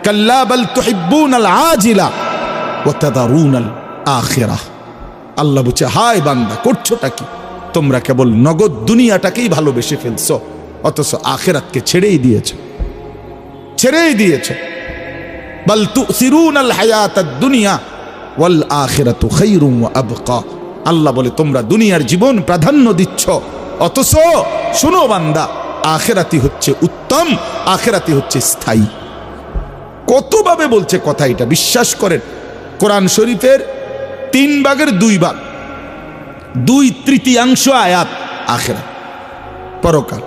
কাল্লা বাল তুহিব্বুনাল আজিলা ওয়া তাদারুনাল আখিরাহ। আল্লাহ বলছে, হায় বান্দা, করছোটা কি? তোমরা কেবল নগদ দুনিয়াটাকেই ভালোবেসে ফেলছো, অথচ আখিরাতকে ছেড়েই দিয়েছো, ছেড়েই দিয়েছো। বাল তুসিরুনাল হায়াতাদ দুনিয়া ওয়াল আখিরাতু খায়রুম ওয়া আবকা। আল্লাহ বলে তোমরা দুনিয়ার জীবন প্রাধান্য দিচ্ছ, অথচ শোনো বান্দা, আখিরাতি হচ্ছে উত্তম, আখিরাতি হচ্ছে স্থায়ী। কতভাবে বলছে কথা, এটা বিশ্বাস করেন। কোরআন শরীফের 3 ভাগের 2 ভাগ, 2/3 আয়াত আখিরাত, পরকাল।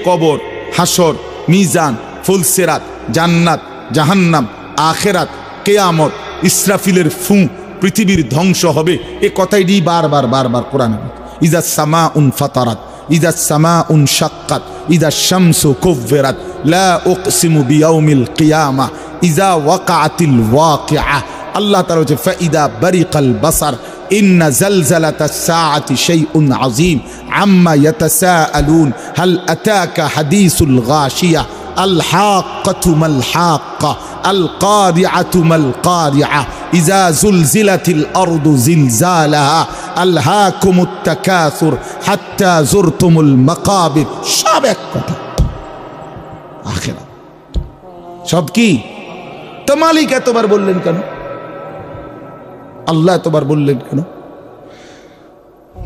কবর, হাসর, মিজান, ফুলসিরাত, জান্নাত, জাহান্নাম, আখিরাত, কিয়ামত, ইসরাফিলের ফু, পৃথিবীর ধ্বংস হবে, এ কথাই বারবার বারবার কোরআনে। ইজা সামাউন ফাতারাত, ইজা সামাউন শাক্কাত, ইজা শামসু কুవ్বিরাত, লা উকসিমু বিয়াউমিল কিয়ামা, ইজা ওয়াকাআতিল ওয়াকিআহ। আল্লাহ তাআলা বলেছে, ফাইদা বারিকাল বাসার, ইন্না জালজালাতাস সাআতি শাইউন আযীম, আম্মা ইয়াতাসাআলুন, হাল আতাকা হাদিসুল গাশিয়া, আল হাক্কাতু মাল হাক্কা, আল কারিআতু মাল কারিআ, ইজা জুলজিলাতিল আরদু জিলজালাহা, আলহাকুমুত তাকাসুর হাত্তা যুরতুমুল মাকাবির। সব এক কথা, আখিরাত। সব কি? তো মালিক এতবার বললেন কেন? আল্লাহ এতবার বললেন কেন?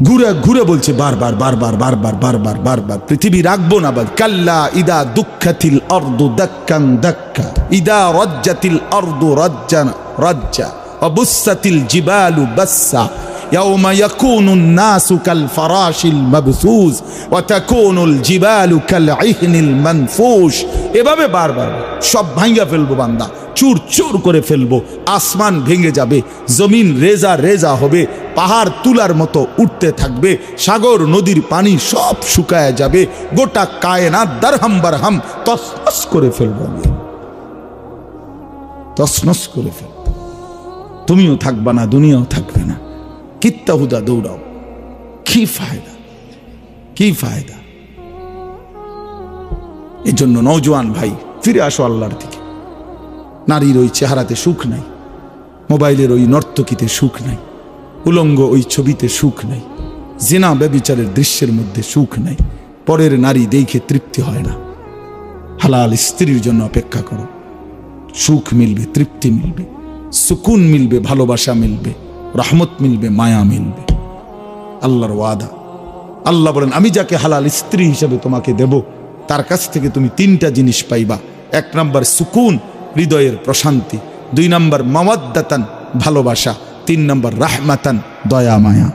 ঘুরে ঘুরে বলছে বারবার বারবার বারবার বারবার বারবার, পৃথিবী রাখবো না। কাল্লা ইদা দুঃখাতিল আরদু দাক্কান দাক্কা, ইদা রাজ্জাতিল আরদু রাজ্জান রাজ্জা, ওয়া বুসাতিল জিবালু বাসসা, ইয়াউমা ইয়াকুনুন নাসু কাল ফারাশিল মাবসুস, ওয়া তাকুনুল জিবালু কাল ইহনিল মানফুশ। এভাবে বারবার সব ভাঙিয়া ফেলবো বান্দা, চুর চুর করে ফেলবো, আসমান ভেঙে যাবে, জমিন রেজা রেজা হবে, পাহাড় তুলার মতো উঠতে থাকবে, সাগর নদীর পানি সব শুকায় যাবে, গোটা কায়নাত দারহাম বারহাম তছনছ করে ফেলবো, তছনছ করে ফেলবো। তুমিও থাকবা না, দুনিয়াও থাকবে না। কিত্তা হুদা দৌড়াও, কি ফায়দা, কি ফায়দা? এই জন্য নওজোয়ান ভাই, ফিরে আসো আল্লাহর দিকে। নারীর ওই চেহারাতে সুখ নাই, মোবাইলের ওই নর্তকীতে সুখ নাই, উলঙ্গ ওই ছবিতে সুখ নাই, জিনা ব্যভিচারের দৃশ্যের মধ্যে সুখ নাই, পরের নারী দেখে তৃপ্তি হয় না। হালাল স্ত্রীর জন্য অপেক্ষা করো, সুখ মিলবে, তৃপ্তি মিলবে, সুকুন মিলবে, ভালোবাসা মিলবে, রহমত মিলবে, মায়া মিলবে। আল্লাহর ওয়াদা। আল্লাহ বলেন, আমি যাকে হালাল স্ত্রী হিসেবে তোমাকে দেব, তার কাছ থেকে তুমি 3টা জিনিস পাইবা। 1 নম্বর সুকুন, হৃদয়ের প্রশান্তি। 2 নম্বর মাওয়াদ্দাতান, ভালোবাসা। 3 নম্বর রাহমাতান, দয়া মায়া।